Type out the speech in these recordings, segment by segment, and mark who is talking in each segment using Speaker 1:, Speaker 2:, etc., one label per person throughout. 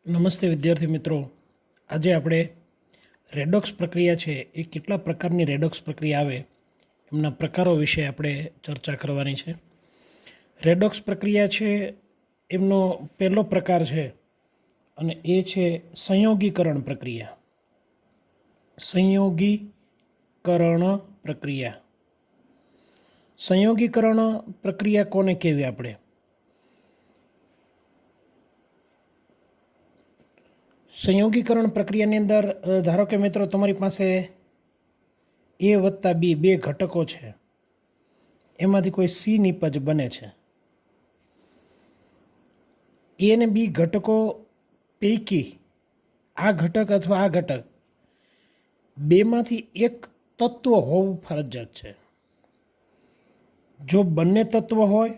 Speaker 1: નમસ્તે વિદ્યાર્થી મિત્રો, આજે આપણે રેડોક્સ પ્રક્રિયા છે એ કેટલા પ્રકારની રેડોક્સ પ્રક્રિયા આવે એમના પ્રકારો વિશે આપણે ચર્ચા કરવાની છે. રેડોક્સ પ્રક્રિયા છે એમનો પહેલો પ્રકાર છે અને એ છે સંયોગીકરણ પ્રક્રિયા. સંયોગીકરણ પ્રક્રિયા સંયોગીકરણ પ્રક્રિયા કોને કહેવી? આપણે સંયોગીકરણ પ્રક્રિયાની અંદર ધારો કે મિત્રો તમારી પાસે એ વત્તા બી બે ઘટકો છે, એમાંથી કોઈ સી નિપજ બને છે. એ અને બી ઘટકો પૈકી આ ઘટક અથવા આ ઘટક બેમાંથી એક તત્વ હોવું ફરજિયાત છે. જો બંને તત્વ હોય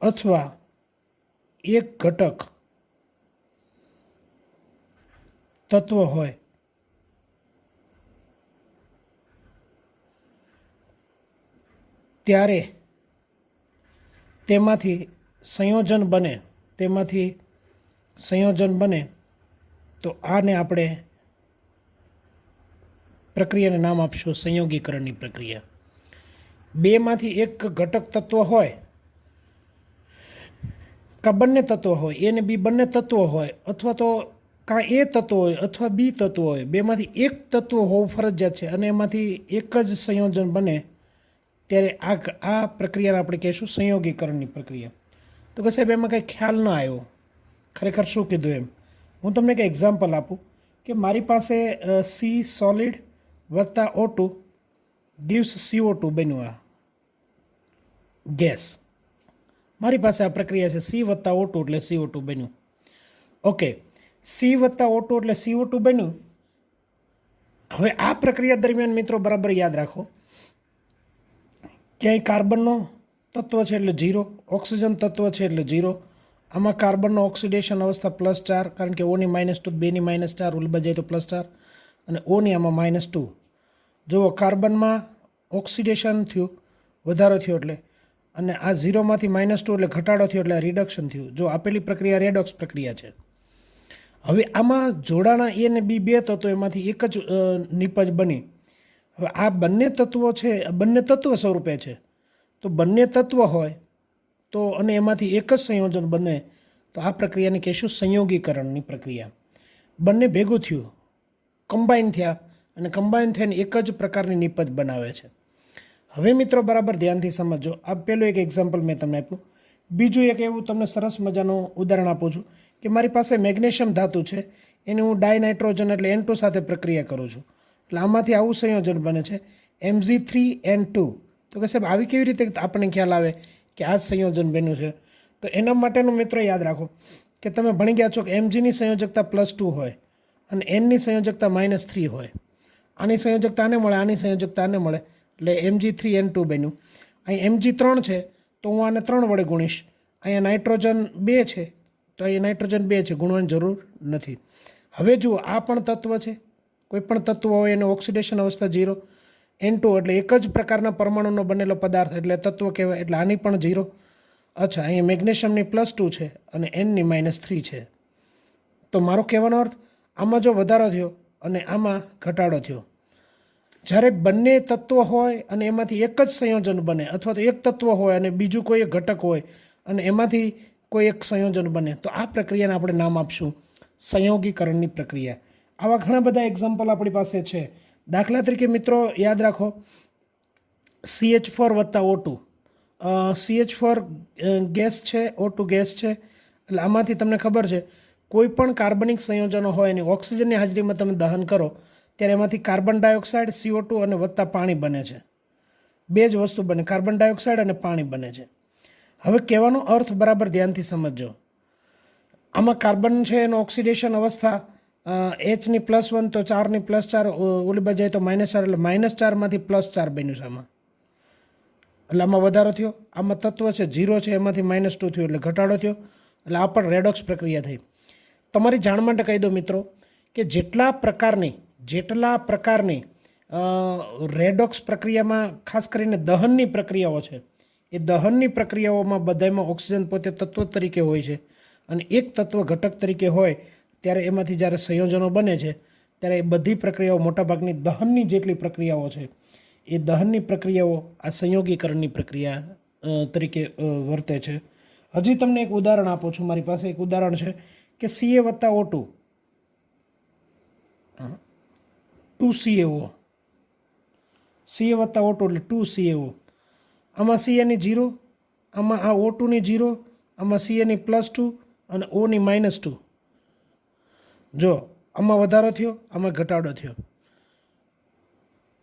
Speaker 1: અથવા એક ઘટક તત્વ હોય ત્યારે તેમાંથી સંયોજન બને તો આને આપણે પ્રક્રિયાને નામ આપશું સંયોગીકરણની પ્રક્રિયા. બેમાંથી એક ઘટક તત્વ હોય કાં બંને તત્વો હોય, એ ને બી બંને તત્વો હોય, અથવા તો કાં એ તત્વ હોય અથવા બી તત્વ હોય, બેમાંથી એક તત્વ હોવું ફરજિયાત છે અને એમાંથી એક જ સંયોજન બને ત્યારે આ પ્રક્રિયાને આપણે કહીશું સંયોગીકરણની પ્રક્રિયા. તો કે સાહેબ એમાં કંઈ ખ્યાલ ન આવ્યો, ખરેખર શું કીધું એમ. હું તમને કંઈ એક્ઝામ્પલ આપું કે મારી પાસે સી સોલિડ વત્તા O2 gives CO2 બન્યું. આ ગેસ મારી પાસે આ પ્રક્રિયા છે. સી વત્તા O2 એટલે CO2 બન્યું. ઓકે, સી વત્તા O2 એટલે CO2 બન્યું. હવે આ પ્રક્રિયા દરમિયાન મિત્રો બરાબર યાદ રાખો, ક્યાંય કાર્બનનો તત્વ છે એટલે 0, ઓક્સિજન તત્વ છે એટલે 0. આમાં કાર્બનનો ઓક્સિડેશન અવસ્થા +4, કારણ કે ઓની -2, બેની -4, ઉલબા જાય તો +4, અને ઓની આમાં -2. જુઓ, કાર્બનમાં ઓક્સિડેશન થયું, વધારો થયો એટલે, અને આ 0માંથી -2 એટલે ઘટાડો થયો એટલે રિડક્શન થયું. જો આપેલી પ્રક્રિયા રેડોક્સ પ્રક્રિયા છે. હવે આમાં જોડાણા એ અને બી બે તત્વો, એમાંથી એક જ નિપજ બની. હવે આ બંને તત્વો છે, બંને તત્વ સ્વરૂપે છે, તો બંને તત્વ હોય તો અને એમાંથી એક જ સંયોજન બને તો આ પ્રક્રિયાને કહીશું સંયોગીકરણની પ્રક્રિયા. બંને ભેગું થયું, કમ્બાઈન થયા, અને કમ્બાઈન થઈને એક જ પ્રકારની નિપજ બનાવે છે. હવે મિત્રો બરાબર ધ્યાનથી સમજો. આ પહેલું એક એક્ઝામ્પલ મેં તમને આપ્યું. બીજું એક એવું તમને સરસ મજાનું ઉદાહરણ આપું છું કે મારી પાસે મેગ્નેશિયમ ધાતુ છે, એને હું ડાયનાઇટ્રોજન એટલે N2 સાથે પ્રક્રિયા કરું છું, એટલે આમાંથી આવું સંયોજન બને છે Mg3N2. તો કે સાહેબ આવી કેવી રીતે આપણને ખ્યાલ આવે કે આ જ સંયોજન બન્યું છે? તો એના માટેનું મિત્રો યાદ રાખો કે તમે ભણી ગયા છો કે Mgની સંયોજકતા +2 હોય અને Nની સંયોજકતા -3 હોય. આની સંયોજકતા આને મળે, આની સંયોજકતા આને મળે, એટલે Mg3N2 બન્યું. અહીં Mg3 છે તો હું આને 3 વડે ગુણીશ. અહીંયા નાઇટ્રોજન 2 છે તો અહીંયા નાઇટ્રોજન 2 છે, ગુણવાની જરૂર નથી. હવે જુઓ, આ પણ તત્વ છે, કોઈ પણ તત્વ હોય એને ઓક્સિડેશન અવસ્થા 0, N2 એટલે એક જ પ્રકારના પરમાણુનો બનેલો પદાર્થ એટલે તત્વ કહેવાય, એટલે આની પણ 0. અચ્છા, અહીંયા મેગ્નેશિયમની +2 છે અને Nની -3 છે. તો મારો કહેવાનો અર્થ, આમાં જો વધારો થયો અને આમાં ઘટાડો થયો. જ્યારે બંને તત્વ હોય અને એમાંથી એક જ સંયોજન બને, અથવા તો એક તત્વ હોય અને બીજું કોઈ એક ઘટક હોય અને એમાંથી કોઈ એક સંયોજન બને, તો આ પ્રક્રિયાને આપણે નામ આપશું સંયોગીકરણની પ્રક્રિયા. આવા ઘણા બધા એક્ઝામ્પલ આપણી પાસે છે. દાખલા તરીકે મિત્રો યાદ રાખો, CH4 વત્તા O2. CH4 ગેસ છે, O2 ગેસ છે, એટલે આમાંથી તમને ખબર છે કોઈ પણ કાર્બનિક સંયોજનો હોય એની ઓક્સિજનની હાજરીમાં તમે દહન કરો ત્યારે એમાંથી કાર્બન ડાયોક્સાઇડ, CO2 અને વત્તા પાણી બને છે. બે જ વસ્તુ બને, કાર્બન ડાયોક્સાઇડ અને પાણી બને છે. હવે કહેવાનો અર્થ બરાબર ધ્યાનથી સમજજો. આમાં કાર્બન છે એનો ઓક્સિડેશન અવસ્થા Hની +1 તો 4ની +4, ઓલી બાજુ જાય તો -4, એટલે -4માંથી +4 બન્યું છે આમાં, એટલે આમાં વધારો થયો. આમાં તત્વ છે 0 છે, એમાંથી -2 થયું એટલે ઘટાડો થયો, એટલે આ પણ રેડોક્સ પ્રક્રિયા થઈ. તમારી જાણ માટે કહી દો મિત્રો કે જેટલા પ્રકારની રેડોક્સ પ્રક્રિયામાં ખાસ કરીને દહનની પ્રક્રિયાઓ છે એ દહનની પ્રક્રિયાઓમાં બધામાં ઓક્સિજન પોતે તત્વ તરીકે હોય છે અને એક તત્વ ઘટક તરીકે હોય ત્યારે એમાંથી જ્યારે સંયોજનો બને છે ત્યારે એ બધી પ્રક્રિયાઓ મોટાભાગની દહનની જેટલી પ્રક્રિયાઓ છે એ દહનની પ્રક્રિયાઓ આ સંયોગીકરણની પ્રક્રિયા તરીકે વર્તે છે. હજી તમને એક ઉદાહરણ આપું છું. મારી પાસે એક ઉદાહરણ છે કે Ca+O2 2CaO Ca+O2 એટલે 2CaO. આમાં Ca ની 0, આમાં આ O2ની 0, આમાં Ca ની +2 અને Oની -2. જો આમાં વધારો થયો, આમાં ઘટાડો થયો.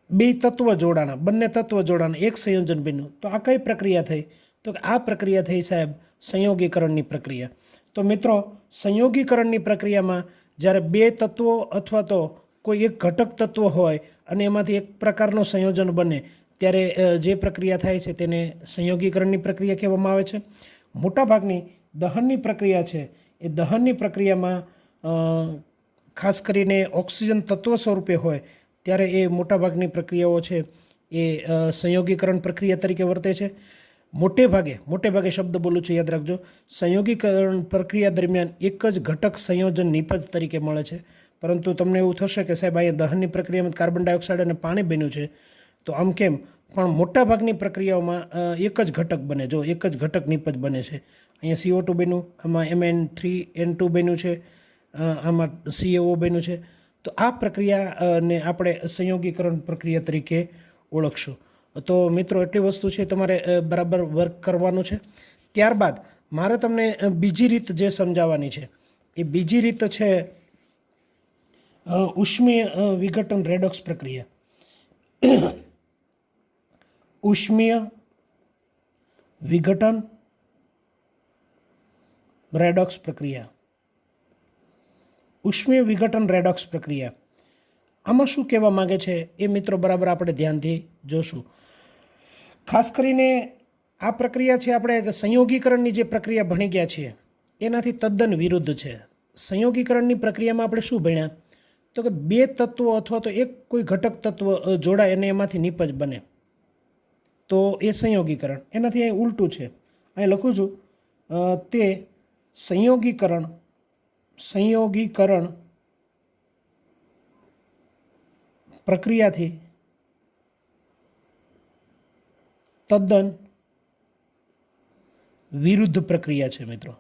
Speaker 1: બે તત્વ જોડાણા, બંને તત્વ જોડાણા, એક સંયોજન બન્યું. તો આ કઈ પ્રક્રિયા થઈ? તો કે આ પ્રક્રિયા થઈ સાહેબ સંયોગીકરણની પ્રક્રિયા. તો મિત્રો, સંયોગીકરણની પ્રક્રિયામાં જ્યારે બે તત્વો અથવા તો કોઈ એક ઘટક તત્વ હોય અને એમાંથી એક પ્રકારનું સંયોજન બને ત્યારે જે પ્રક્રિયા થાય છે તેને સંયોગીકરણની પ્રક્રિયા કહેવામાં આવે છે. મોટાભાગની દહનની પ્રક્રિયા છે એ દહનની પ્રક્રિયામાં ખાસ કરીને ઓક્સિજન તત્વ સ્વરૂપે હોય ત્યારે એ મોટાભાગની પ્રક્રિયાઓ છે એ સંયોગીકરણ પ્રક્રિયા તરીકે વર્તે છે. મોટે ભાગે શબ્દ બોલું છું, યાદ રાખજો. સંયોગીકરણ પ્રક્રિયા દરમિયાન એક જ ઘટક સંયોજન નિપજ તરીકે મળે છે. પરંતુ તમને એવું થશે કે સાહેબ અહીંયા દહનની પ્રક્રિયામાં કાર્બન ડાયોક્સાઇડ અને પાણી બન્યું છે, તો આમ કેમ? પણ મોટાભાગની પ્રક્રિયાઓમાં એક જ ઘટક બને. જો એક જ ઘટક નિપજ બને છે. અહીંયા CO2 બન્યું, આમાં Mn3N2 બન્યું છે, આમાં CaO બન્યું છે. તો આ પ્રક્રિયાને આપણે સંયોગીકરણ પ્રક્રિયા તરીકે ઓળખશું. તો મિત્રો, એટલી વસ્તુ છે તમારે બરાબર વર્ક કરવાનું છે. ત્યારબાદ મારે તમને બીજી રીત જે સમજાવવાની છે એ બીજી રીત છે ઉષ્મીય વિઘટન રેડોક્સ પ્રક્રિયા. ઉષ્મીય વિઘટન રેડોક્સ પ્રક્રિયા. ઉષ્મીય વિઘટન રેડોક્સ પ્રક્રિયા. આમાં શું કહેવા માંગે છે એ મિત્રો બરાબર આપણે ધ્યાનથી જોશું. ખાસ કરીને આ પ્રક્રિયા છે આપણે સંયોગીકરણની જે પ્રક્રિયા ભણી ગયા છીએ એનાથી તદ્દન વિરુદ્ધ છે. સંયોગીકરણની પ્રક્રિયામાં આપણે શું ભણ્યા? તો કે બે તત્વો અથવા તો એક કોઈ ઘટક તત્વ જોડાય અને એમાંથી નિપજ બને તો એ સંયોગીકરણ. એનાથી અહીં ઉલટું છે. અહીં લખું છું તે સંયોગીકરણ પ્રક્રિયાથી તદ્દન વિરુદ્ધ પ્રક્રિયા છે મિત્રો.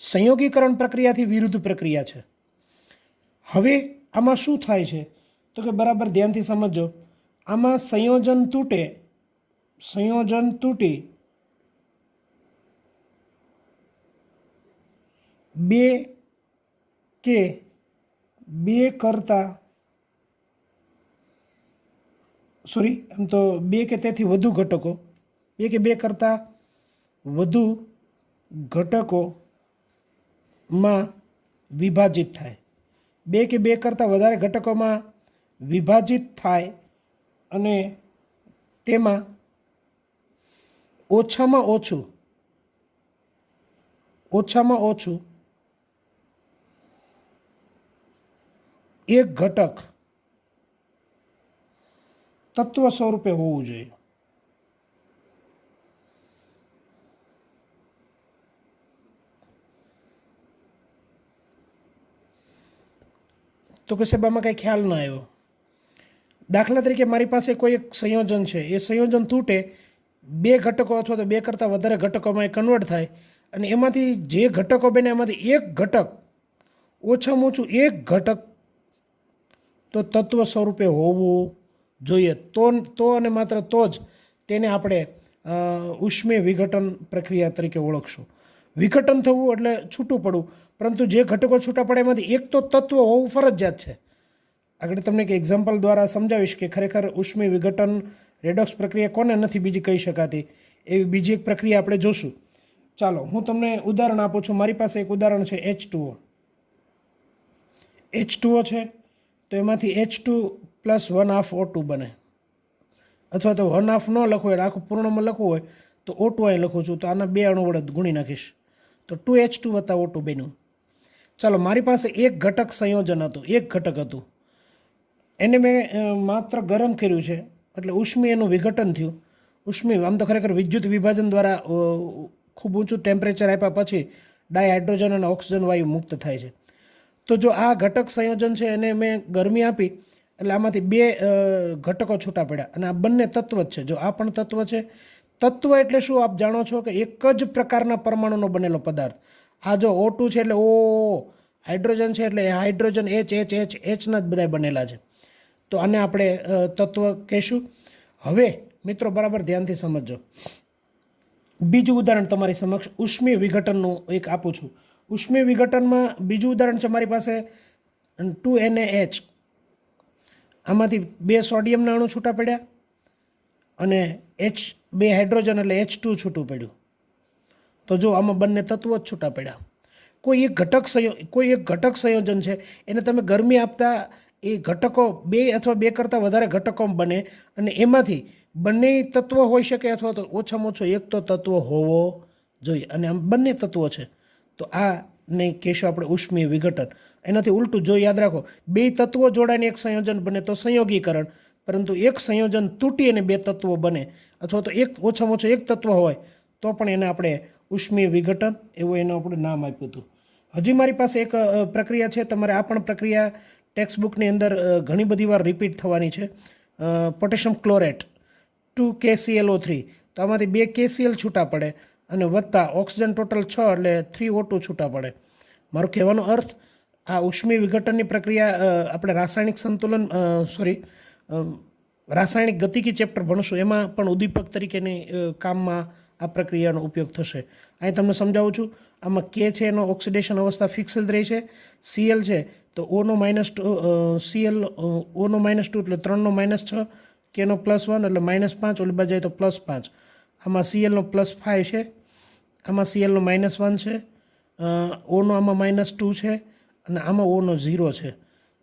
Speaker 1: સંયોગીકરણ પ્રક્રિયાથી વિરુદ્ધ પ્રક્રિયા છે. હવે આમાં શું થાય છે તો કે બરાબર ધ્યાનથી સમજો. આમાં સંયોજન તૂટી બે કે તેથી વધુ ઘટકો, બે કરતાં વધુ ઘટકોમાં વિભાજિત થાય. બે કરતાં વધારે ઘટકોમાં વિભાજિત થાય અને તેમાં ઓછામાં ઓછું એક ઘટક તત્વ સ્વરૂપે હોવું જોઈએ. તો કે સાહેબ આમાં કંઈ ખ્યાલ ના આવ્યો. દાખલા તરીકે મારી પાસે કોઈ એક સંયોજન છે, એ સંયોજન તૂટે, બે ઘટકો અથવા તો બે કરતાં વધારે ઘટકોમાં એ કન્વર્ટ થાય અને એમાંથી જે ઘટકો બને એમાંથી એક ઘટક, ઓછામાં ઓછું એક ઘટક તો તત્વ સ્વરૂપે હોવું જોઈએ. તો અને માત્ર તો જ તેને આપણે ઉષ્મીય વિઘટન પ્રક્રિયા તરીકે ઓળખશું. વિઘટન થવું એટલે છૂટું પડવું, પરંતુ જે ઘટકો છૂટા પડે એમાંથી એક તો તત્વ હોવું ફરજિયાત છે. આગળ તમને એક એક્ઝામ્પલ દ્વારા સમજાવીશ કે ખરેખર ઉષ્મીય વિઘટન રેડોક્સ પ્રક્રિયા કોને નથી બીજી કહી શકાતી, એવી બીજી એક પ્રક્રિયા આપણે જોશું. ચાલો હું તમને ઉદાહરણ આપું છું. મારી પાસે એક ઉદાહરણ છે H2O. H2O છે તો એમાંથી H2 + 1/2 O2 બને. અથવા તો 1/2 ન લખવું હોય, આખું પૂર્ણમાં લખવું હોય તો O2 અહીં લખું છું, તો આના બે અણુ વડે ગુણી નાખીશ તો 2H2 + O2 બન્યું. ચાલો, મારી પાસે એક ઘટક સંયોજન હતું, એને મેં માત્ર ગરમ કર્યું છે એટલે ઉષ્મીયનું વિઘટન થયું. ઉષ્મી આમ તો ખરેખર વિદ્યુત વિભાજન દ્વારા ખૂબ ઊંચું ટેમ્પરેચર આપ્યા પછી ડાયહાઇડ્રોજન અને ઓક્સિજન વાયુ મુક્ત થાય છે. તો જો આ ઘટક સંયોજન છે એને મેં ગરમી આપી એટલે આમાંથી બે ઘટકો છૂટા પડ્યા અને આ બંને તત્વ જ છે. જો આ પણ તત્વ છે. તત્વ એટલે શું આપ જાણો છો કે એક જ પ્રકારના પરમાણુનો બનેલો પદાર્થ. આ જો O2 છે એટલે O, હાઇડ્રોજન છે એટલે હાઇડ્રોજન Hના જ બધા બનેલા છે. તો આને આપણે તત્વ કહીશું. હવે મિત્રો બરાબર ધ્યાનથી સમજજો. બીજું ઉદાહરણ તમારી સમક્ષ ઉષ્મીય વિઘટનનું એક આપું છું. ઉષ્મીય વિઘટનમાં બીજું ઉદાહરણ છે મારી પાસે 2NaH. આમાંથી બે સોડિયમના અણુ છૂટા પડ્યા અને બે હાઇડ્રોજન એટલે H2 છૂટું પડ્યું. તો જો આમાં બંને તત્વો જ છૂટા પડ્યા. કોઈ એક ઘટક સંયોજન છે એને તમે ગરમી આપતા એ ઘટકો બે અથવા બે કરતાં વધારે ઘટકો બને અને એમાંથી બંને તત્વો હોઈ શકે અથવા તો ઓછામાં ઓછો એક તો તત્વ હોવો જોઈએ અને આમ બંને તત્વો છે. તો આને કહેશું આપણે ઉષ્મીય વિઘટન. એનાથી ઉલટું જો યાદ રાખો બે તત્વો જોડાઈને એક સંયોજન બને તો સંયોગીકરણ, પરંતુ એક સંયોજન તૂટી અને બે તત્વો બને અથવા તો એક ઓછામાં ઓછો એક તત્વ હોય તો પણ એને આપણે ઉષ્મીય વિઘટન એવું એનું આપણે નામ આપ્યું હતું. હજી મારી પાસે એક પ્રક્રિયા છે. તમારે આ પણ પ્રક્રિયા ટેક્સ્ટબુકની અંદર ઘણી બધી વાર રિપીટ થવાની છે. Potassium chlorate 2KClO3. તો આમાંથી 2 KCl છૂટા પડે અને વત્તા ઓક્સિજન ટોટલ 6 એટલે 3O2 છૂટા પડે. મારો કહેવાનો અર્થ આ ઉષ્મીય વિઘટનની પ્રક્રિયા આપણે રાસાયણિક સંતુલન રાસાયણિક ગતિકી ચેપ્ટર ભણશું એમાં પણ ઉદ્દીપક તરીકેની કામમાં આ પ્રક્રિયાનો ઉપયોગ થશે. અહીં તમને સમજાવું છું. આમાં K છે એનો ઓક્સિડેશન અવસ્થા ફિક્સ જ રહી છે. Cl છે તો O-2 એટલે 3-6, K-1 એટલે -5, ઓલી બાજુ જાય તો +5. આમાં Cl+5 છે, આમાં Cl-1 છે, Oનો આમાં -2 છે અને આમાં Oનો 0 છે.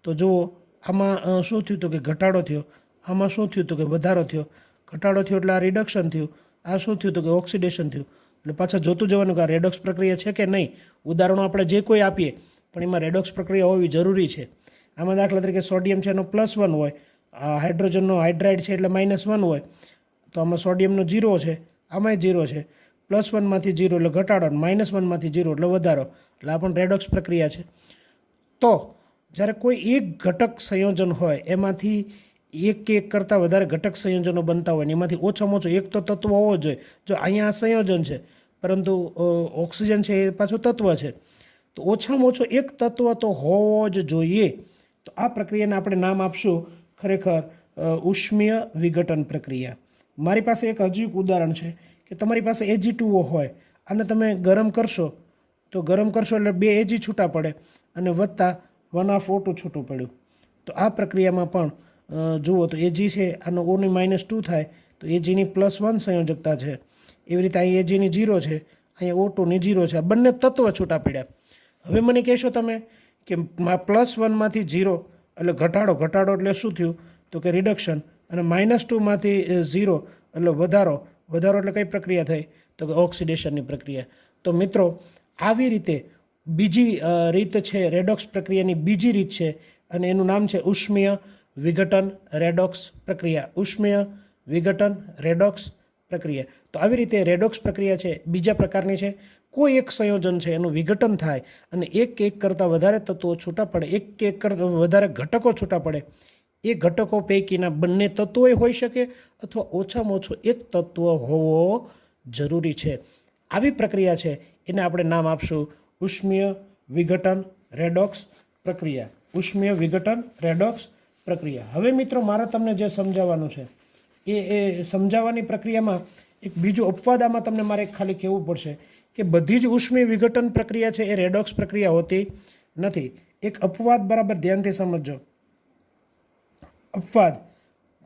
Speaker 1: તો જુઓ આમાં શું થયું તો કે ઘટાડો થયો, આમાં શું થયું તો કે વધારો થયો. ઘટાડો થયો એટલે આ રિડક્શન થયું, આ શું થયું તો કે ઓક્સિડેશન થયું. એટલે પાછા જોતું જવાનું કે આ રેડોક્સ પ્રક્રિયા છે કે નહીં. ઉદાહરણો આપણે જે કોઈ આપીએ પણ એમાં રેડોક્સ પ્રક્રિયા હોવી જરૂરી છે. આમાં દાખલા તરીકે સોડિયમ છે એનો +1 હોય, હાઇડ્રોજનનો હાઇડ્રાઇડ છે એટલે -1 હોય, તો આમાં સોડિયમનો 0 છે, આમાંય 0 છે. +1માંથી 0 એટલે ઘટાડો, -1માંથી 0 એટલે વધારો. એટલે આ પણ રેડોક્સ પ્રક્રિયા છે. તો જ્યારે કોઈ એક ઘટક સંયોજન હોય એમાંથી એક કરતાં વધારે ઘટક સંયોજનો બનતા હોય ને એમાંથી ઓછામાં ઓછો એક તો તત્વ હોવો જોઈએ. જો અહીંયા આ સંયોજન છે પરંતુ ઓક્સિજન છે એ પાછું તત્વ છે, તો ઓછામાં ઓછો એક તત્વ તો હોવો જ જોઈએ. તો આ પ્રક્રિયાને આપણે નામ આપશું ખરેખર ઉષ્મીય વિઘટન પ્રક્રિયા. મારી પાસે એક હજુ એક ઉદાહરણ છે કે તમારી પાસે Ag2O હોય, આને તમે ગરમ કરશો એટલે 2 Ag છૂટા પડે અને વત્તા 1/2 O2 છૂટું પડ્યું. તો આ પ્રક્રિયામાં પણ જુઓ તો Ag છે આનો O ની -2 થાય તો Agની +1 સંયોજકતા છે. એવી રીતે અહીં Agની 0 છે, અહીંયા O2ની 0 છે. આ બંને તત્વ છૂટા પડ્યા. હવે મને કહેશો તમે કે +1માંથી 0 એટલે ઘટાડો એટલે શું થયું તો કે રિડક્શન, અને -2માંથી 0 એટલે વધારો એટલે કઈ પ્રક્રિયા થઈ તો કે ઓક્સિડેશનની પ્રક્રિયા. તો મિત્રો આવી રીતે બીજી રીત છે રેડોક્સ પ્રક્રિયાની બીજી રીત છે અને એનું નામ છે ઉષ્મીય વિઘટન રેડોક્સ પ્રક્રિયા. ઉષ્મીય વિઘટન રેડોક્સ પ્રક્રિયા. તો આવી રીતે રેડોક્સ પ્રક્રિયા છે બીજા પ્રકારની છે. કોઈ એક સંયોજન છે એનું વિઘટન થાય અને એક કરતાં વધારે તત્વો છૂટા પડે, એક કરતાં વધારે ઘટકો છૂટા પડે. એ ઘટકો પૈકીના બંને તત્વોય હોઈ શકે અથવા ઓછામાં ઓછો એક તત્વ હોવો જરૂરી છે. આવી પ્રક્રિયા છે એને આપણે નામ આપશું ઉષ્મીય વિઘટન રેડોક્સ પ્રક્રિયા. ઉષ્મીય વિઘટન રેડોક્સ પ્રક્રિયા. હવે મિત્રો મારે તમને જે સમજાવવાનું છે એ સમજાવવાની પ્રક્રિયામાં એક બીજું અપવાદ આમાં તમને મારે ખાલી કહેવું પડશે કે બધી જ ઉષ્મીય વિઘટન પ્રક્રિયા છે એ રેડોક્સ પ્રક્રિયા હોતી નથી. એક અપવાદ બરાબર ધ્યાનથી સમજજો. અપવાદ,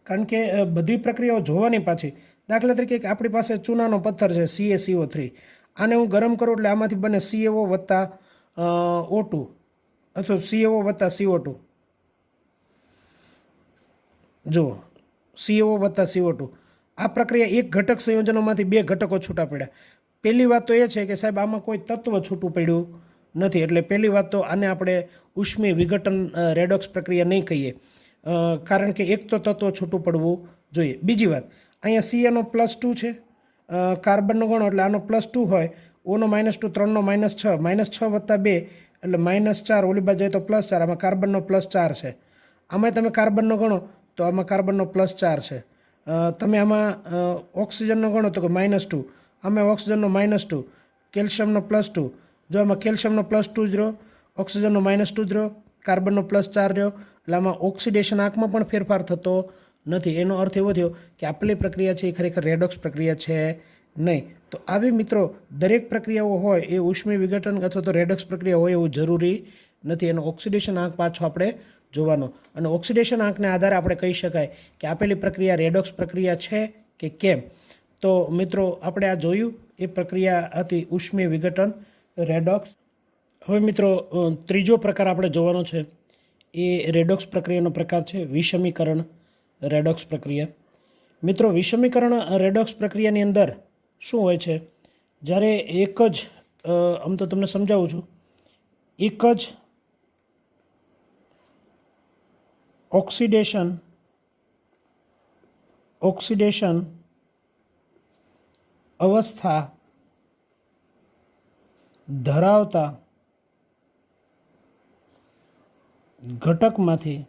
Speaker 1: કારણ કે બધી પ્રક્રિયાઓ જોવાની પાછી. દાખલા તરીકે આપણી પાસે ચૂનાનો પથ્થર છે CaCO3. આને હું ગરમ કરું એટલે આમાંથી બને CaO વત્તા O2 અથવા CaO વત્તા CO2. જુઓ CaO વત્તા CO2. આ પ્રક્રિયા એક ઘટક સંયોજનોમાંથી બે ઘટકો છૂટા પડ્યા. પહેલી વાત તો એ છે કે સાહેબ આમાં કોઈ તત્વ છૂટું પડ્યું નથી, એટલે પહેલી વાત તો આને આપણે ઉષ્મીય વિઘટન રેડોક્સ પ્રક્રિયા નહીં કહીએ, કારણ કે એક તો તત્વ છૂટું પડવું જોઈએ. બીજી વાત, અહીંયા CnO +2 છે, કાર્બનનો ગણો એટલે આનો +2 હોય, ઓનો -2, 3નો -6, -6 + 2 એટલે -4, ઓલી બાજુ તો +4, આમાં કાર્બનનો +4 છે. આમાં તમે કાર્બનનો ગણો તો આમાં કાર્બનનો +4 છે. તમે આમાં ઓક્સિજનનો ગણો તો કે -2, આમાં ઓક્સિજનનો -2, કેલ્શિયમનો +2, જો આમાં કેલ્શિયમનો +2 જ રહ્યો, ઓક્સિજનનો -2 જ રહ્યો, કાર્બનનો +4 રહ્યો, એટલે આમાં ઓક્સિડેશન આંકમાં પણ ફેરફાર થતો નથી. એનો અર્થ એવો થયો કે આપેલી પ્રક્રિયા છે એ ખરેખર રેડોક્સ પ્રક્રિયા છે નહીં. તો આવી મિત્રો દરેક પ્રક્રિયાઓ હોય એ ઉષ્મી વિઘટન અથવા તો રેડોક્સ પ્રક્રિયા હોય એવું જરૂરી નથી. એનો ઓક્સિડેશન આંક પાછો આપણે જોવાનો, અને ઓક્સિડેશન આંકને આધારે આપણે કહી શકાય કે આપેલી પ્રક્રિયા રેડોક્સ પ્રક્રિયા છે કે કેમ. તો મિત્રો આપણે આ જોયું, એ પ્રક્રિયા હતી ઉષ્મી વિઘટન, રેડોક્સ. હવે મિત્રો ત્રીજો પ્રકાર આપણે જોવાનો છે એ રેડોક્સ પ્રક્રિયાનો પ્રકાર છે વિષમીકરણ રેડોક્સ પ્રક્રિયા. મિત્રો વિષમીકરણ રેડોક્સ પ્રક્રિયાની અંદર શું હોય છે, જ્યારે એક જ આમ તો તમને સમજાવું છું, એક જ ઓક્સિડેશન અવસ્થા ધરાવતા ઘટકમાંથી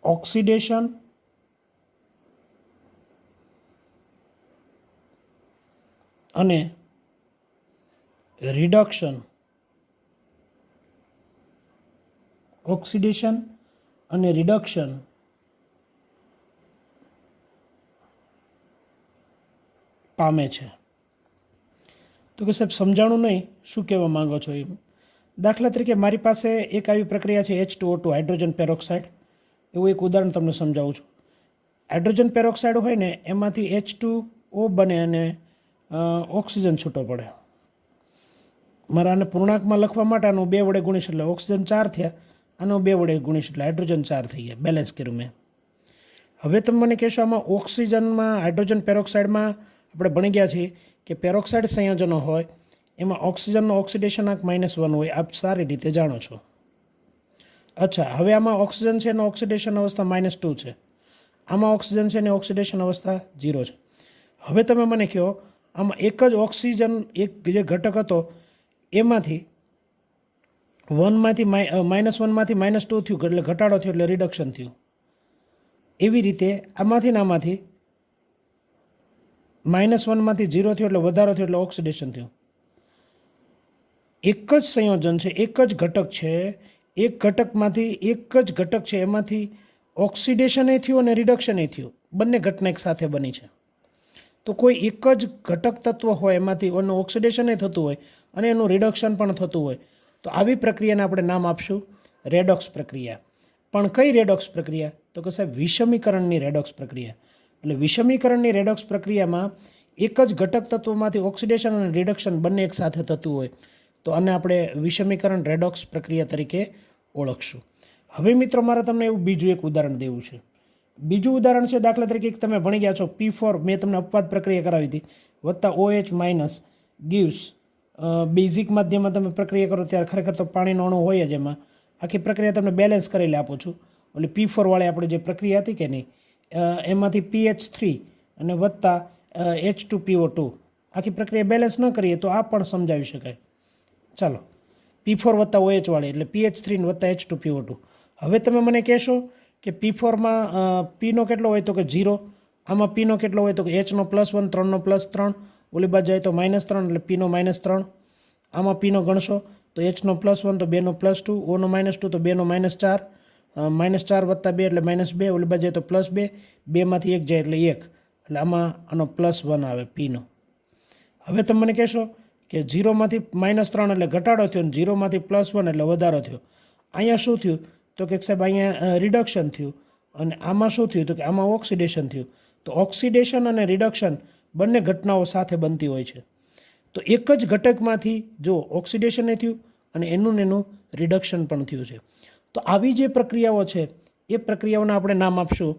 Speaker 1: ઓક્સિડેશન અને રિડક્શન, ઓક્સિડેશન અને રિડક્શન પામે છે. તો કે સાહેબ સમજાણું નહીં, શું કહેવા માંગો છો એમ. દાખલા તરીકે મારી પાસે એક આવી પ્રક્રિયા છે H2O2, હાઇડ્રોજન પેરોક્સાઇડ. એવું એક ઉદાહરણ તમને સમજાવું છું. હાઇડ્રોજન પેરોક્સાઇડ હોય ને એમાંથી H2O બને અને ઓક્સિજન છૂટો પડે. મારા આને પૂર્ણાંકમાં લખવા માટે આનું 2 વડે ગુણીશ એટલે ઓક્સિજન 4 થયા, આનો 2 વડે ગુણીશ એટલે હાઇડ્રોજન 4 થઈ ગયા. બેલેન્સ કર્યું મેં. હવે તમે મને કહેશો આમાં ઓક્સિજનમાં, હાઇડ્રોજન પેરોક્સાઇડમાં આપણે ભણી ગયા છીએ કે પેરોક્સાઇડ સંયોજનો હોય એમાં ઓક્સિજનનો ઓક્સિડેશન આંક -1 હોય, આપ સારી રીતે જાણો છો. અચ્છા, હવે આમાં ઓક્સિજન છે એનો ઓક્સિડેશન અવસ્થા -2 છે, આમાં ઓક્સિજન છે એની ઓક્સિડેશન અવસ્થા 0 છે. હવે તમે મને કહો આમાં એક જ ઓક્સિજન એક જે ઘટક હતો એમાંથી -1માંથી -2 થયું એટલે ઘટાડો થયો એટલે રિડક્શન થયું. એવી રીતે આમાંથી ને આમાંથી -1માંથી 0 થયો એટલે વધારો થયો એટલે ઓક્સિડેશન થયું. એક જ સંયોજન છે, એક જ ઘટક છે, એક ઘટકમાંથી એક જ ઘટક છે એમાંથી ઓક્સિડેશન થયું અને રિડક્શન થયું, બંને ઘટના એક સાથે બની છે. તો કોઈ એક જ ઘટક તત્વ હોય એમાંથી એનું ઓક્સિડેશન થતું હોય અને એનું રિડક્શન પણ થતું હોય, તો આવી પ્રક્રિયાને આપણે નામ આપશું રેડોક્સ પ્રક્રિયા. પણ કઈ રેડોક્સ પ્રક્રિયા? તો કે સાહેબ વિષમીકરણની રેડોક્સ પ્રક્રિયા. એટલે વિષમીકરણની રેડોક્સ પ્રક્રિયામાં એક જ ઘટક તત્વમાંથી ઓક્સિડેશન અને રિડક્શન બંને એક સાથે થતું હોય, તો આને આપણે વિષમીકરણ રેડોક્સ પ્રક્રિયા તરીકે ઓળખશું. હવે મિત્રો મારે તમને એવું બીજું એક ઉદાહરણ દેવું છે. બીજું ઉદાહરણ છે, દાખલા તરીકે તમે ભણી ગયા છો P4, મેં તમને અપવાદ પ્રક્રિયા કરાવી હતી, +OH- gives બેઝિક માધ્યમમાં તમે પ્રક્રિયા કરો ત્યારે ખરેખર તો પાણીનો અણુ હોય જ એમાં. આખી પ્રક્રિયા તમને બેલેન્સ કરેલી આપું છું. એટલે P4 વાળી આપણે જે પ્રક્રિયા હતી કે નહીં, એમાંથી PH3 અને +H2PO2, આખી પ્રક્રિયા બેલેન્સ ન કરીએ તો આ પણ સમજાવી શકાય. ચાલો, P4 + OH વાળી એટલે PH3 અને +H2PO2. હવે તમે મને કહેશો કે P4માં Pનો કેટલો હોય તો કે 0, આમાં Pનો કેટલો હોય તો કે Hનો +1, 3નો +3, ઓલી બાજુ જાય તો -3 એટલે Pનો -3. આમાં Pનો ગણશો તો Hનો +1 તો 2નો +2, Oનો -2 તો 2નો -4, -4 + 2 એટલે -2, ઓલી બાજુ જાય તો +2, 2માંથી 1 જાય એટલે 1, એટલે આમાં આનો +1 આવે Pનો. હવે તમે મને કહેશો કે 0માંથી -3 એટલે ઘટાડો થયો અને 0માંથી +1 એટલે વધારો થયો. અહીંયા શું થયું તો કે સાહેબ અહીંયા રિડક્શન થયું, અને આમાં શું થયું તો કે આમાં ઓક્સિડેશન થયું. તો ઓક્સિડેશન અને રિડક્શન બંને ઘટનાઓ સાથે બનતી હોય છે. તો એક જ ઘટકમાંથી જો ઓક્સિડેશન થયું અને એનું રિડક્શન પણ થયું છે. તો આવી જે પ્રક્રિયાઓ છે એ પ્રક્રિયાઓને આપણે નામ આપશું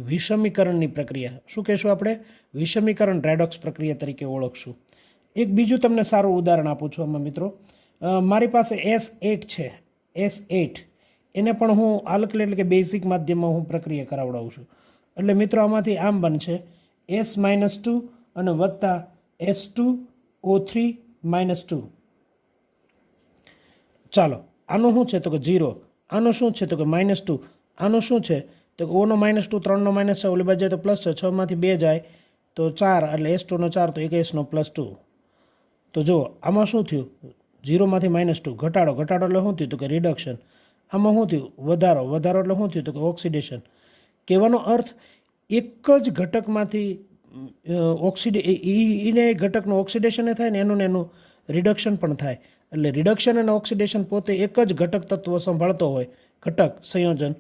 Speaker 1: વિષમીકરણની પ્રક્રિયા. શું કહેશું આપણે? વિષમીકરણ રેડોક્સ પ્રક્રિયા તરીકે ઓળખશું. એક બીજું તમને સારું ઉદાહરણ આપું છું આમાં મિત્રો. મારી પાસે S8 છે, S8 એને પણ હું આલ્કલી એટલે કે બેઝિક માધ્યમમાં હું પ્રક્રિયા કરાવડાવું છું. એટલે મિત્રો આમાંથી આમ બનશે S-2 અને વત્તા S2O3 -2. ચાલો આનું શું છે તો કે 0, આનું શું છે તો કે -2, આનું શું છે તો કે ઓનો -2, 3નો -6, ઓલી બાજુ જાય તો પ્લસ 6, 6માંથી 2 જાય તો 4, એટલે S2 નો 4 તો 1 + 2. તો જુઓ આમાં શું થયું, 0માંથી -2 ઘટાડો, ઘટાડો એટલે શું થયું તો કે રિડક્શન. આમાં શું થયું વધારો, વધારો એટલે શું થયું તો કે ઓક્સિડેશન. કહેવાનો અર્થ એક જ ઘટકમાંથી એને ઘટકનું ઓક્સિડેશન થાય ને એનું રિડક્શન પણ થાય. એટલે રિડક્શન અને ઓક્સિડેશન પોતે એક જ ઘટક તત્વ સંભાળતો હોય, ઘટક સંયોજન,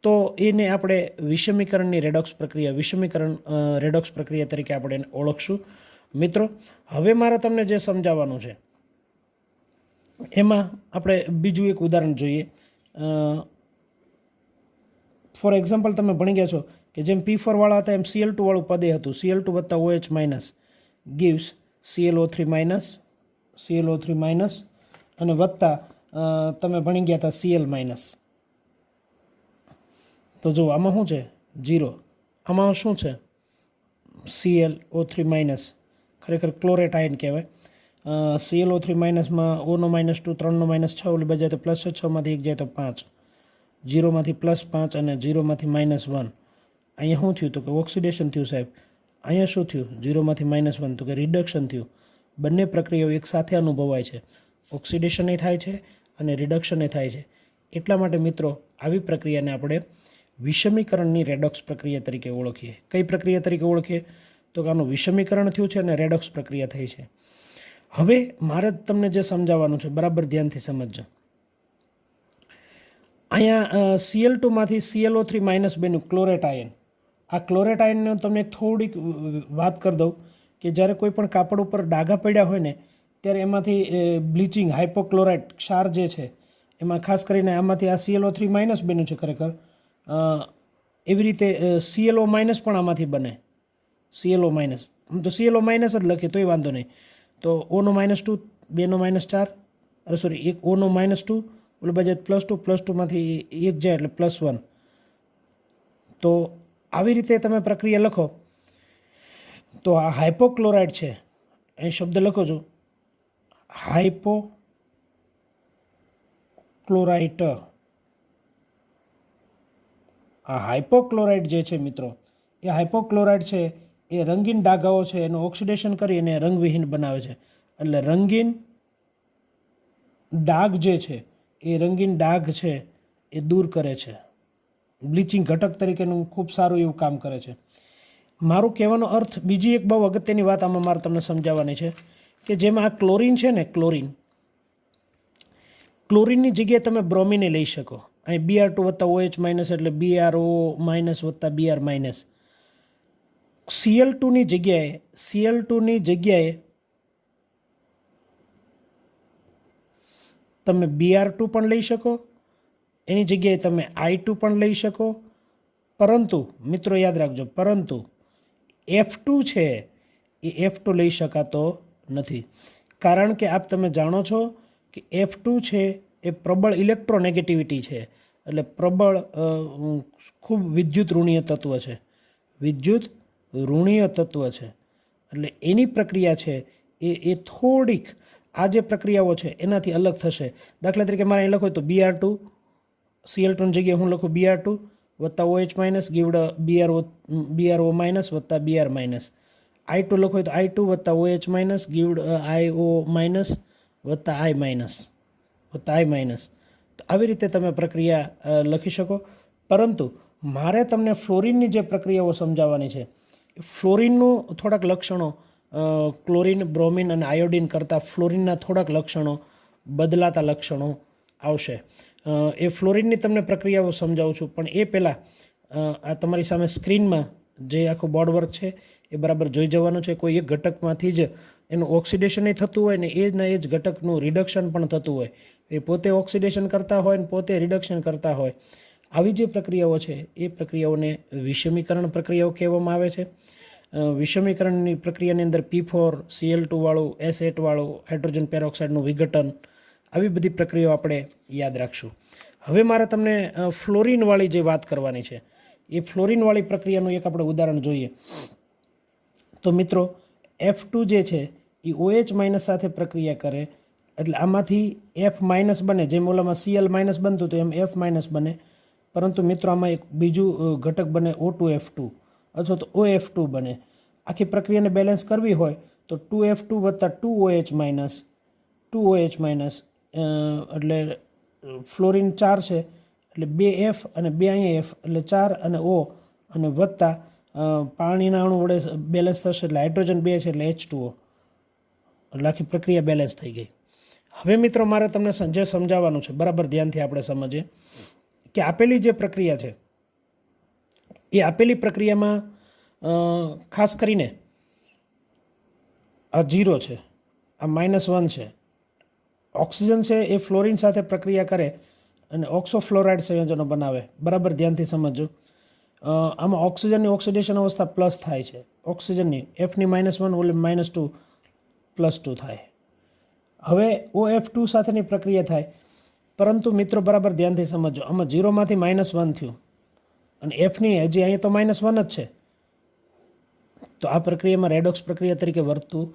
Speaker 1: તો એને આપણે વિષમીકરણની રેડોક્સ પ્રક્રિયા, વિષમીકરણ રેડોક્સ પ્રક્રિયા તરીકે આપણે એને ઓળખશું. મિત્રો હવે મારે તમને જે સમજાવવાનું છે એમાં આપણે બીજું એક ઉદાહરણ જોઈએ. ફોર એક્ઝામ્પલ તમે ભણી ગયા છો કે જેમ P4 વાળા હતા એમ Cl2 વાળું પદે હતું, Cl2 + OH- gives ClO3- અને વત્તા તમે ભણી ગયા હતા Cl-. તો જો આમાં શું છે 0, આમાં શું છે ClO3-, ખરેખર ક્લોરેટ આયન કહેવાય. ClO3- માં ઓનો -2, 3નો -6, ઓલી બાજુ જાય તો +6, 6માંથી 1 જાય તો 5, 0માંથી +5 અને 0માંથી -1. અહીંયા શું થયું તો કે ઓક્સિડેશન થયું સાહેબ. અહીંયા શું થયું 0માંથી -1 તો કે રિડક્શન થયું. બંને પ્રક્રિયાઓ એક સાથે અનુભવાય છે, ઓક્સિડેશન થાય છે અને રિડક્શન થાય છે. એટલા માટે મિત્રો આવી પ્રક્રિયાને આપણે વિષમીકરણની રેડોક્સ પ્રક્રિયા તરીકે ઓળખીએ. કઈ પ્રક્રિયા તરીકે ઓળખીએ તો કે આનું વિષમીકરણ થયું છે અને રેડોક્સ પ્રક્રિયા થઈ છે. હવે મારે તમને જે સમજાવવાનું છે બરાબર ધ્યાનથી સમજજો. અહીંયા Cl2માંથી ClO3- બન્યું ક્લોરેટ આયન. આ ક્લોરેટ આયનનો તમને થોડીક વાત કરી દઉં કે જ્યારે કોઈ પણ કાપડ ઉપર ડાઘા પડ્યા હોય ને ત્યારે એમાંથી બ્લીચિંગ, હાઇપોક્લોરાઇટ ક્ષાર જે છે એમાં ખાસ કરીને આમાંથી આ ClO3- બન્યું છે ખરેખર. એવી રીતે ClO- પણ આમાંથી બને. ClO-, આમ તો ClO- જ લખીએ તોય વાંધો નહીં. તો ઓનો -2, 2નો -4, સોરી 1 ઓનો -2, ઓલી બાજુ +2, +2માંથી 1 જાય એટલે +1. તો આવી રીતે તમે પ્રક્રિયા લખો તો આ હાઇપોક્લોરાઇડ છે, અહીં શબ્દ લખો છો હાઇપોક્લોરાઇટ. આ હાઇપોક્લોરાઇડ જે છે મિત્રો, એ હાઇપોક્લોરાઇડ છે એ રંગીન ડાઘાઓ છે એનું ઓક્સિડેશન કરી અને રંગવિહીન બનાવે છે. એટલે રંગીન ડાઘ જે છે એ રંગીન ડાઘ છે એ દૂર કરે છે. બ્લીચિંગ ઘટક તરીકેનું ખૂબ સારું એવું કામ કરે છે. મારું કહેવાનો અર્થ બીજી એક બહુ અગત્યની વાત આમાં મારે તમને સમજાવવાની છે કે જેમાં આ ક્લોરિન છે ને, ક્લોરિનની જગ્યાએ તમે બ્રોમિને લઈ શકો. અહીં Br2 + OH- એટલે BrO- + Br-. Cl2ની જગ્યાએ તમે Br2 પણ લઈ શકો, એની જગ્યાએ તમે I2 પણ લઈ શકો. પરંતુ મિત્રો યાદ રાખજો, પરંતુ F2 છે એ F2 લઈ શકાતો નથી. કારણ કે આપ તમે જાણો છો કે F2 છે એ પ્રબળ ઇલેક્ટ્રોનેગેટિવિટી છે, એટલે પ્રબળ ખૂબ વિદ્યુત ઋણીય તત્વ છે, એટલે એની પ્રક્રિયા છે એ થોડીક આ જે પ્રક્રિયાઓ છે એનાથી અલગ થશે. દાખલા તરીકે મારે અહીં લખો તો Br2, Cl2ની જગ્યાએ હું લખું Br2 + OH- ગીવડ BrO- + Br-. I2 લખો તો I2 + OH- ગીવડ IO- + I-. તો આવી રીતે તમે પ્રક્રિયા લખી શકો. પરંતુ મારે તમને ફ્લોરિનની જે પ્રક્રિયાઓ સમજાવવાની છે, ફ્લોરિનનું થોડાક લક્ષણો ક્લોરિન, બ્રોમિન અને આયોડિન કરતાં ફ્લોરિનના થોડાક લક્ષણો, બદલાતા લક્ષણો આવશે. એ ફ્લોરિનની તમને પ્રક્રિયાઓ સમજાવું છું, પણ એ પહેલાં આ તમારી સામે સ્ક્રીનમાં જે આખું બોર્ડ વર્ક છે એ બરાબર જોઈ જવાનું છે. કોઈ એક ઘટકમાંથી જ એનું ઓક્સિડેશન થતું હોય ને એ જ ઘટકનું રિડક્શન પણ થતું હોય, એ પોતે ઓક્સિડેશન કરતા હોય ને પોતે રિડક્શન કરતા હોય. આવી જે પ્રક્રિયાઓ છે એ પ્રક્રિયાઓને વિષમીકરણ પ્રક્રિયાઓ કહેવામાં આવે છે. વિષમીકરણની પ્રક્રિયાની અંદર P4, Cl2 વાળું, S8 વાળું હાઇડ્રોજન પેરોક્સાઇડનું વિઘટન, આવી બધી પ્રક્રિયાઓ આપણે યાદ રાખશું. હવે મારે તમને ફ્લોરિનવાળી જે વાત કરવાની છે એ ફ્લોરિનવાળી પ્રક્રિયાનું એક આપણે ઉદાહરણ જોઈએ. તો મિત્રો F2 જે છે એ OH માઇનસ સાથે પ્રક્રિયા કરે એટલે આમાંથી F માઇનસ બને, જેમ ઓલામાં Cl માઇનસ બનતું હતું એમ F માઇનસ બને, પરંતુ મિત્રો આમાં એક બીજું ઘટક બને O2F2 અથવા તો OF2 બને. આખી પ્રક્રિયાને બેલેન્સ કરવી હોય તો 2F2 વત્તા 2OH માઇનસ એટલે ફ્લોરિન 4 છે એટલે 2F અને 2 અહીંયા F એટલે 4 અને O અને વત્તા પાણીના અણુ વડે બેલેન્સ થશે એટલે હાઇડ્રોજન 2 છે એટલે H2O, એટલે આખી પ્રક્રિયા બેલેન્સ થઈ ગઈ. હવે મિત્રો મારે તમને જે સમજાવવાનું છે બરાબર ધ્યાનથી આપણે સમજીએ કે આપેલી જે પ્રક્રિયા છે એ આપેલી પ્રક્રિયામાં ખાસ કરીને આ 0 છે, આ -1 છે. ઓક્સિજન છે એ ફ્લોરિન સાથે પ્રક્રિયા કરે અને ઓક્સોફ્લોરાઇડ સંયોજનો બનાવે. બરાબર ધ્યાનથી સમજો. આમાં ઓક્સિજનની ઓક્સિડેશન અવસ્થા પ્લસ થાય છે, ઓક્સિજનની Fની -1 ઓલી -2 +2 થાય. હવે OF2 સાથેની પ્રક્રિયા થાય, પરંતુ મિત્રો બરાબર ધ્યાનથી સમજો, આમાં 0માંથી -1 થયું અને Fની હજી અહીંયા તો -1 જ છે, તો આ પ્રક્રિયામાં રેડોક્સ પ્રક્રિયા તરીકે વર્તતું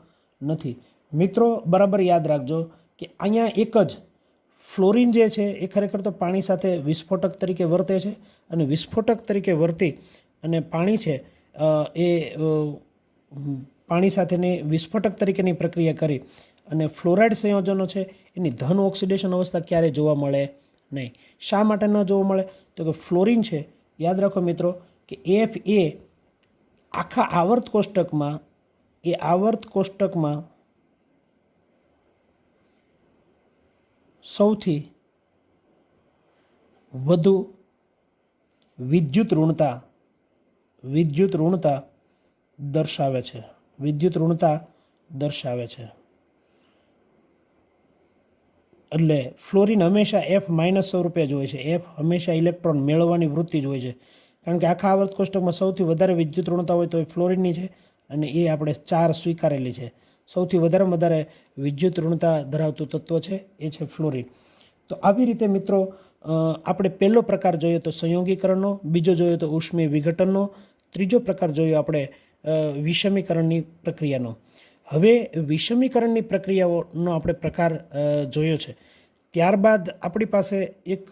Speaker 1: નથી. મિત્રો બરાબર યાદ રાખજો કે અહીંયા એક જ ફ્લોરિન જે છે એ ખરેખર તો પાણી સાથે વિસ્ફોટક તરીકે વર્તે છે અને વિસ્ફોટક તરીકે વર્તી અને પાણી છે એ પાણી સાથેની વિસ્ફોટક તરીકેની પ્રક્રિયા કરી અને ફ્લોરાઇડ સંયોજનો છે એની ધન ઓક્સિડેશન અવસ્થા ક્યારેય જોવા મળે નહીં. શા માટે ન જોવા મળે? તો કે ફ્લોરિન છે, યાદ રાખો મિત્રો કે F એ આખા આવર્ત કોષ્ટકમાં સૌથી વધુ વિદ્યુત ઋણતા દર્શાવે છે. એટલે ફ્લોરિન હંમેશા F માઇનસ સ્વરૂપે જ હોય છે. F હંમેશા ઇલેક્ટ્રોન મેળવવાની વૃત્તિ જ હોય છે, કારણ કે આખા આવર્ત કોષ્ટકમાં સૌથી વધારે વિદ્યુત ઋણતા હોય તો એ ફ્લોરિનની છે અને એ આપણે 4 સ્વીકારેલી છે. સૌથી વધારે વિદ્યુત ઋણતા ધરાવતું તત્વ છે એ છે ફ્લોરિન. તો આવી રીતે મિત્રો આપણે પહેલો પ્રકાર જોઈએ તો સંયોગીકરણનો, બીજો જોઈએ તો ઉષ્મીય વિઘટનનો, ત્રીજો પ્રકાર જોયો આપણે વિષમીકરણની પ્રક્રિયાનો. હવે વિષમીકરણની પ્રક્રિયાઓનો આપણે પ્રકાર જોયો છે. ત્યારબાદ આપણી પાસે એક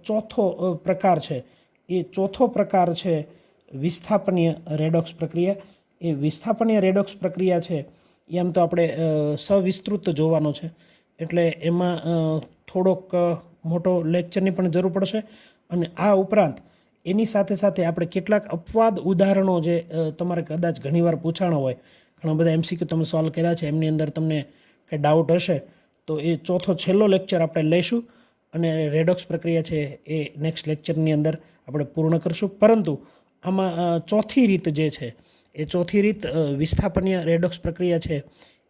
Speaker 1: ચોથો પ્રકાર છે. એ ચોથો પ્રકાર છે વિસ્થાપનીય રેડોક્સ પ્રક્રિયા. એ વિસ્થાપનીય રેડોક્સ પ્રક્રિયા છે એમ તો આપણે સવિસ્તૃત જોવાનો છે, એટલે એમાં થોડોક મોટો લેક્ચરની પણ જરૂર પડશે. અને આ ઉપરાંત એની સાથે આપણે કેટલાક અપવાદ ઉદાહરણો જે તમારે કદાચ ઘણીવાર પૂછાણો હોય, ઘણા બધા MCQ તમે સોલ્વ કર્યા છે, એમની અંદર તમને કંઈ ડાઉટ હશે તો એ ચોથો છેલ્લો લેક્ચર આપણે લઈશું અને રેડોક્સ પ્રક્રિયા છે એ નેક્સ્ટ લેક્ચરની અંદર આપણે પૂર્ણ કરશું. પરંતુ આમાં ચોથી રીત જે છે એ ચોથી રીત વિસ્થાપનીય રેડોક્સ પ્રક્રિયા છે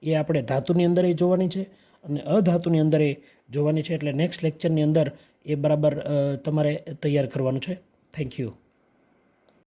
Speaker 1: એ આપણે ધાતુની અંદર જોવાની છે અને અધાતુની અંદર જોવાની છે. એટલે નેક્સ્ટ લેક્ચરની અંદર એ બરાબર તમારે તૈયાર કરવાનું છે. Thank you.